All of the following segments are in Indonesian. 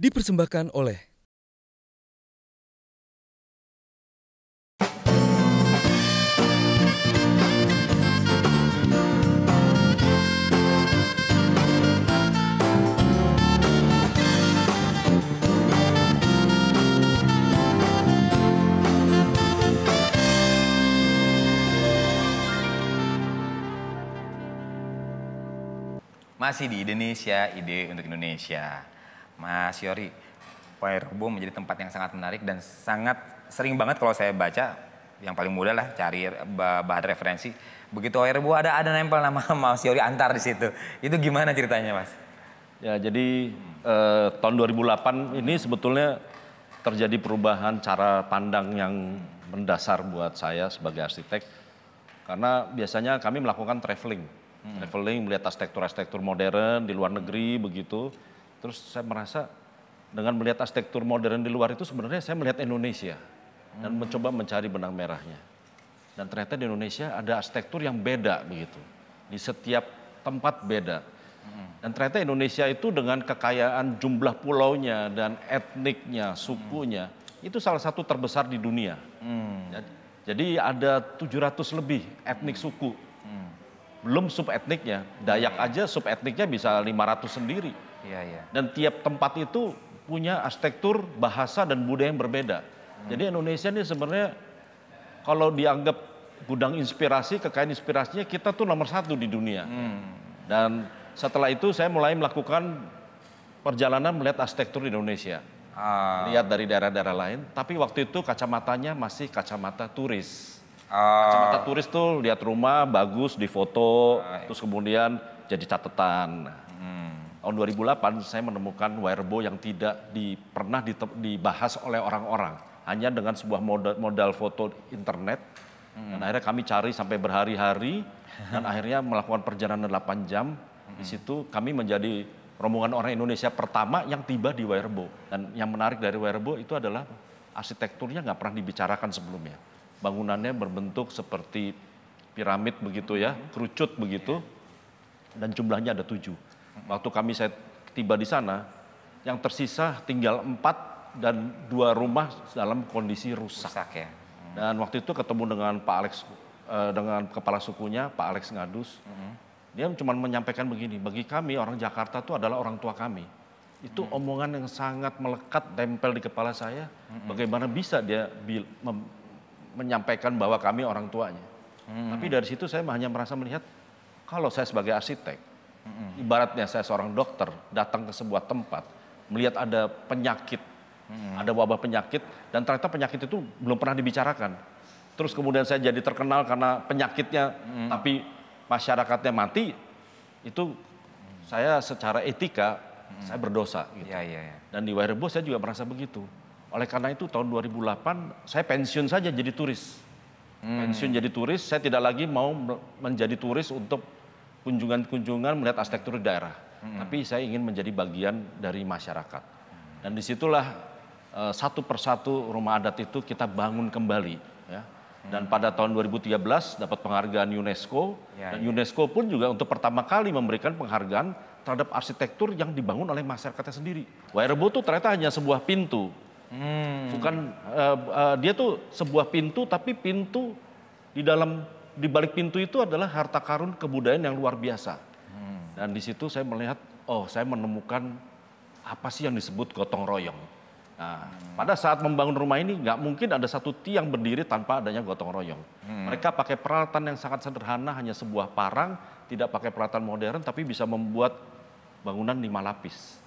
dipersembahkan oleh Masih di Indonesia, ide untuk Indonesia. Mas Yory, Wairebo menjadi tempat yang sangat menarik dan sangat sering banget kalau saya baca, yang paling mudah lah cari bahan referensi. Begitu Wairebo ada nempel nama Mas Yory Antar di situ. Itu gimana ceritanya, Mas? Ya, jadi tahun 2008 ini sebetulnya terjadi perubahan cara pandang yang mendasar buat saya sebagai arsitek. Karena biasanya kami melakukan traveling. Traveling, melihat arsitektur-arsitektur modern di luar negeri begitu. Terus saya merasa dengan melihat arsitektur modern di luar itu sebenarnya saya melihat Indonesia. Dan mencoba mencari benang merahnya. Dan ternyata di Indonesia ada arsitektur yang beda begitu. Di setiap tempat beda. Dan ternyata Indonesia itu dengan kekayaan jumlah pulaunya dan etniknya, sukunya. Itu salah satu terbesar di dunia. Jadi ada 700 lebih etnik suku. Belum subetniknya, Dayak aja subetniknya bisa 500 sendiri. Dan tiap tempat itu punya arsitektur, bahasa dan budaya yang berbeda. Jadi Indonesia ini sebenarnya kalau dianggap gudang inspirasi, kekayaan inspirasinya kita tuh nomor 1 di dunia. Dan setelah itu saya mulai melakukan perjalanan melihat arsitektur di Indonesia. Lihat dari daerah-daerah lain, tapi waktu itu kacamatanya masih kacamata turis. Kacamata turis tuh lihat rumah bagus di foto, terus kemudian jadi catatan. Tahun 2008 saya menemukan Wairebo yang tidak pernah dibahas oleh orang-orang, hanya dengan sebuah modal foto internet. Dan akhirnya kami cari sampai berhari-hari dan akhirnya melakukan perjalanan 8 jam. Di situ kami menjadi rombongan orang Indonesia pertama yang tiba di Wairebo. Dan yang menarik dari Wairebo itu adalah arsitekturnya nggak pernah dibicarakan sebelumnya. Bangunannya berbentuk seperti piramid begitu ya, kerucut begitu, dan jumlahnya ada 7. Waktu saya tiba di sana, yang tersisa tinggal 4 dan 2 rumah dalam kondisi rusak. Ya. Dan waktu itu ketemu dengan Pak Alex, dengan kepala sukunya, Pak Alex Ngadus. Dia cuma menyampaikan begini, bagi kami orang Jakarta itu adalah orang tua kami. Itu omongan yang sangat melekat, tempel di kepala saya. Bagaimana bisa dia menyampaikan bahwa kami orang tuanya. Tapi dari situ saya hanya merasa melihat, kalau saya sebagai arsitek, ibaratnya saya seorang dokter, datang ke sebuah tempat, melihat ada penyakit, ada wabah penyakit, dan ternyata penyakit itu belum pernah dibicarakan. Terus kemudian saya jadi terkenal karena penyakitnya, tapi masyarakatnya mati, itu saya secara etika, saya berdosa. Gitu. Dan di Wairebo saya juga merasa begitu. Oleh karena itu tahun 2008 saya pensiun saja jadi turis. Pensiun jadi turis, saya tidak lagi mau menjadi turis untuk kunjungan-kunjungan melihat arsitektur di daerah. Tapi saya ingin menjadi bagian dari masyarakat. Dan disitulah satu persatu rumah adat itu kita bangun kembali. Ya. Dan pada tahun 2013 dapat penghargaan UNESCO. Dan UNESCO pun juga untuk pertama kali memberikan penghargaan terhadap arsitektur yang dibangun oleh masyarakatnya sendiri. Wairebo itu ternyata hanya sebuah pintu. Bukan dia tuh sebuah pintu, tapi pintu di balik pintu itu adalah harta karun kebudayaan yang luar biasa. Dan di situ saya melihat, saya menemukan apa sih yang disebut gotong royong. Nah, pada saat membangun rumah ini nggak mungkin ada satu tiang berdiri tanpa adanya gotong royong. Mereka pakai peralatan yang sangat sederhana, hanya sebuah parang, tidak pakai peralatan modern, tapi bisa membuat bangunan 5 lapis.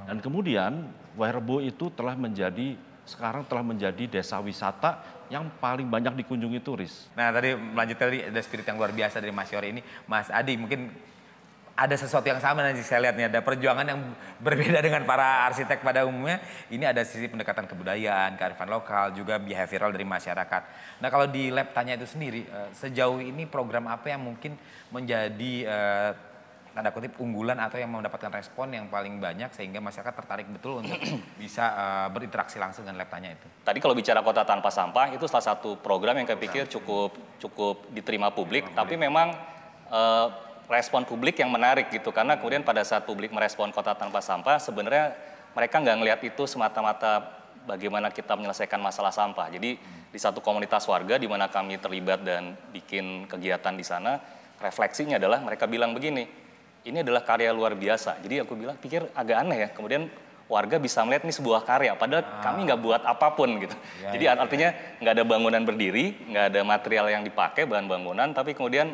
Dan kemudian Wairebo itu sekarang telah menjadi desa wisata yang paling banyak dikunjungi turis. Nah tadi melanjutkan tadi ada spirit yang luar biasa dari Mas Yory ini. Mas Adi mungkin ada sesuatu yang sama nanti saya lihat nih, ada perjuangan yang berbeda dengan para arsitek pada umumnya. Ini ada sisi pendekatan kebudayaan, kearifan lokal, juga behavioral dari masyarakat. Nah kalau di lab tanya itu sendiri, sejauh ini program apa yang mungkin menjadi tanda kutip unggulan atau yang mendapatkan respon yang paling banyak sehingga masyarakat tertarik betul untuk bisa berinteraksi langsung dengan lab tanya itu. Tadi kalau bicara kota tanpa sampah itu salah satu program yang saya pikir cukup diterima publik, tapi memang respon publik yang menarik gitu, karena kemudian pada saat publik merespon kota tanpa sampah sebenarnya mereka nggak ngelihat itu semata-mata bagaimana kita menyelesaikan masalah sampah. Jadi di satu komunitas warga di mana kami terlibat dan bikin kegiatan di sana, refleksinya adalah mereka bilang begini, ini adalah karya luar biasa. Jadi aku pikir agak aneh ya, kemudian warga bisa melihat ini sebuah karya, padahal kami nggak buat apapun gitu. Jadi artinya nggak ada bangunan berdiri, nggak ada material yang dipakai, bahan bangunan, tapi kemudian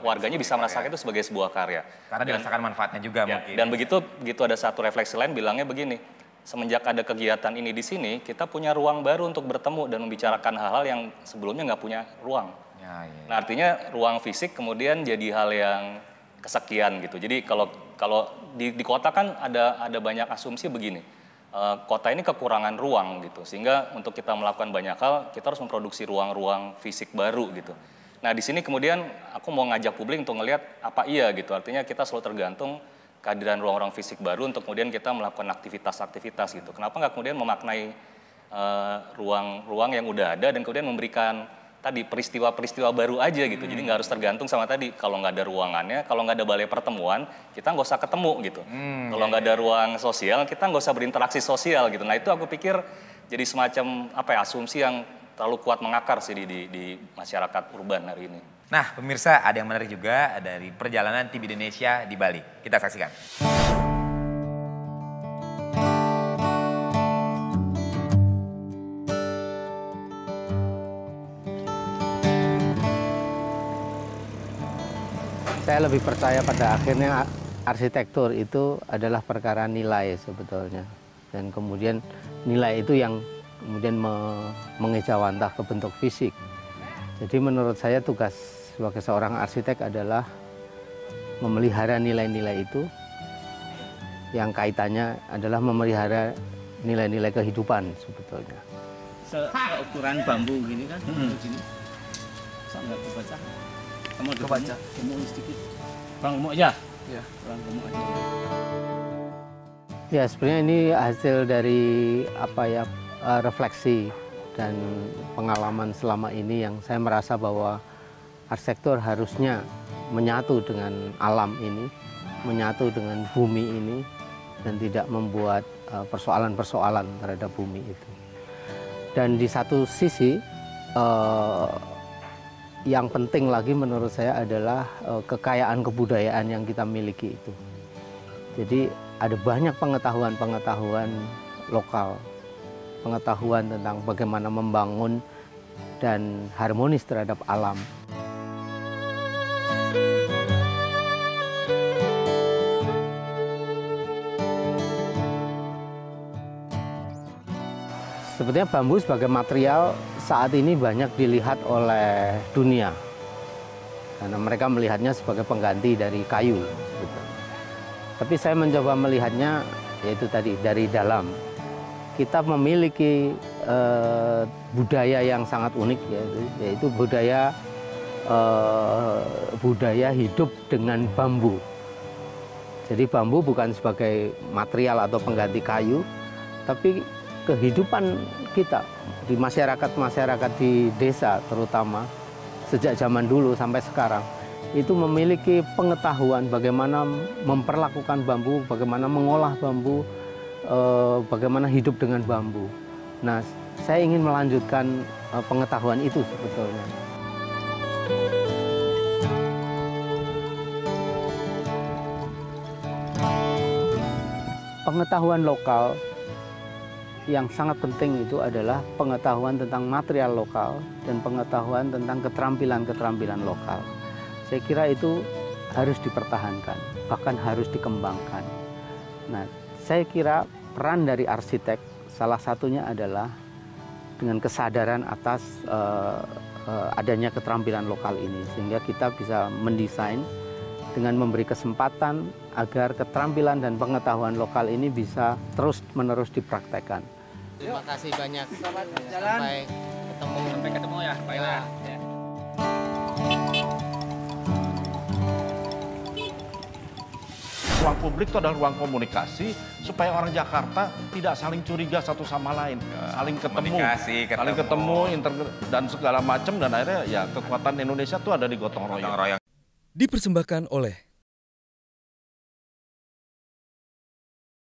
warganya bisa merasakan itu sebagai sebuah karya. Karena dirasakan manfaatnya juga mungkin. Dan begitu ada satu refleksi lain bilangnya begini, semenjak ada kegiatan ini di sini, kita punya ruang baru untuk bertemu dan membicarakan hal-hal yang sebelumnya nggak punya ruang. Nah artinya ruang fisik kemudian jadi hal yang kesekian gitu. Jadi kalau di kota kan ada banyak asumsi begini, kota ini kekurangan ruang gitu, sehingga untuk kita melakukan banyak hal kita harus memproduksi ruang-ruang fisik baru gitu. Nah di sini kemudian aku mau ngajak publik untuk ngelihat apa iya gitu, artinya kita selalu tergantung kehadiran ruang-ruang fisik baru untuk kemudian kita melakukan aktivitas-aktivitas gitu. Kenapa nggak kemudian memaknai ruang-ruang yang udah ada dan kemudian memberikan tadi peristiwa-peristiwa baru aja gitu. Jadi nggak harus tergantung sama tadi, kalau nggak ada ruangannya, kalau nggak ada balai pertemuan, kita nggak usah ketemu gitu. Kalau nggak ada ruang sosial, kita nggak usah berinteraksi sosial gitu. Nah itu aku pikir jadi semacam asumsi yang terlalu kuat mengakar sih di masyarakat urban hari ini. Nah pemirsa, ada yang menarik juga dari perjalanan tim Indonesia di Bali. Kita saksikan. Saya lebih percaya pada akhirnya arsitektur itu adalah perkara nilai sebetulnya. Dan kemudian nilai itu yang kemudian mengejawantah ke bentuk fisik. Jadi menurut saya tugas sebagai seorang arsitek adalah memelihara nilai-nilai itu, yang kaitannya adalah memelihara nilai-nilai kehidupan sebetulnya. Seukuran bambu gini kan, gini. Sangat kebaca. Kamu kebaca? Gemuk sedikit. Kurang gemuk aja? Ya, kurang gemuk aja. Ya sebenarnya ini hasil dari refleksi dan pengalaman selama ini yang saya merasa bahwa arsitektur harusnya menyatu dengan alam ini, menyatu dengan bumi ini, dan tidak membuat persoalan-persoalan terhadap bumi itu. Dan di satu sisi, yang penting lagi menurut saya adalah kekayaan kebudayaan yang kita miliki itu. Jadi ada banyak pengetahuan-pengetahuan lokal, pengetahuan tentang bagaimana membangun dan harmonis terhadap alam. Sebetulnya bambu sebagai material saat ini banyak dilihat oleh dunia, karena mereka melihatnya sebagai pengganti dari kayu. Gitu. Tapi saya mencoba melihatnya yaitu tadi dari dalam. Kita memiliki budaya yang sangat unik, yaitu budaya hidup dengan bambu. Jadi bambu bukan sebagai material atau pengganti kayu, tapi kehidupan kita di masyarakat di desa terutama sejak zaman dulu sampai sekarang itu memiliki pengetahuan bagaimana memperlakukan bambu, bagaimana mengolah bambu, bagaimana hidup dengan bambu. Nah, saya ingin melanjutkan pengetahuan itu sebetulnya. Pengetahuan lokal yang sangat penting itu adalah pengetahuan tentang material lokal dan pengetahuan tentang keterampilan-keterampilan lokal. Saya kira itu harus dipertahankan, bahkan harus dikembangkan. Nah, saya kira peran dari arsitek salah satunya adalah dengan kesadaran atas adanya keterampilan lokal ini, sehingga kita bisa mendesain dengan memberi kesempatan agar keterampilan dan pengetahuan lokal ini bisa terus-menerus dipraktekkan. Terima kasih banyak. Selamat jalan. Sampai ketemu ya, Pak Ila. Ruang publik itu adalah ruang komunikasi supaya orang Jakarta tidak saling curiga satu sama lain, saling ketemu, dan segala macam, dan akhirnya ya kekuatan Indonesia itu ada di gotong royong. Dipersembahkan oleh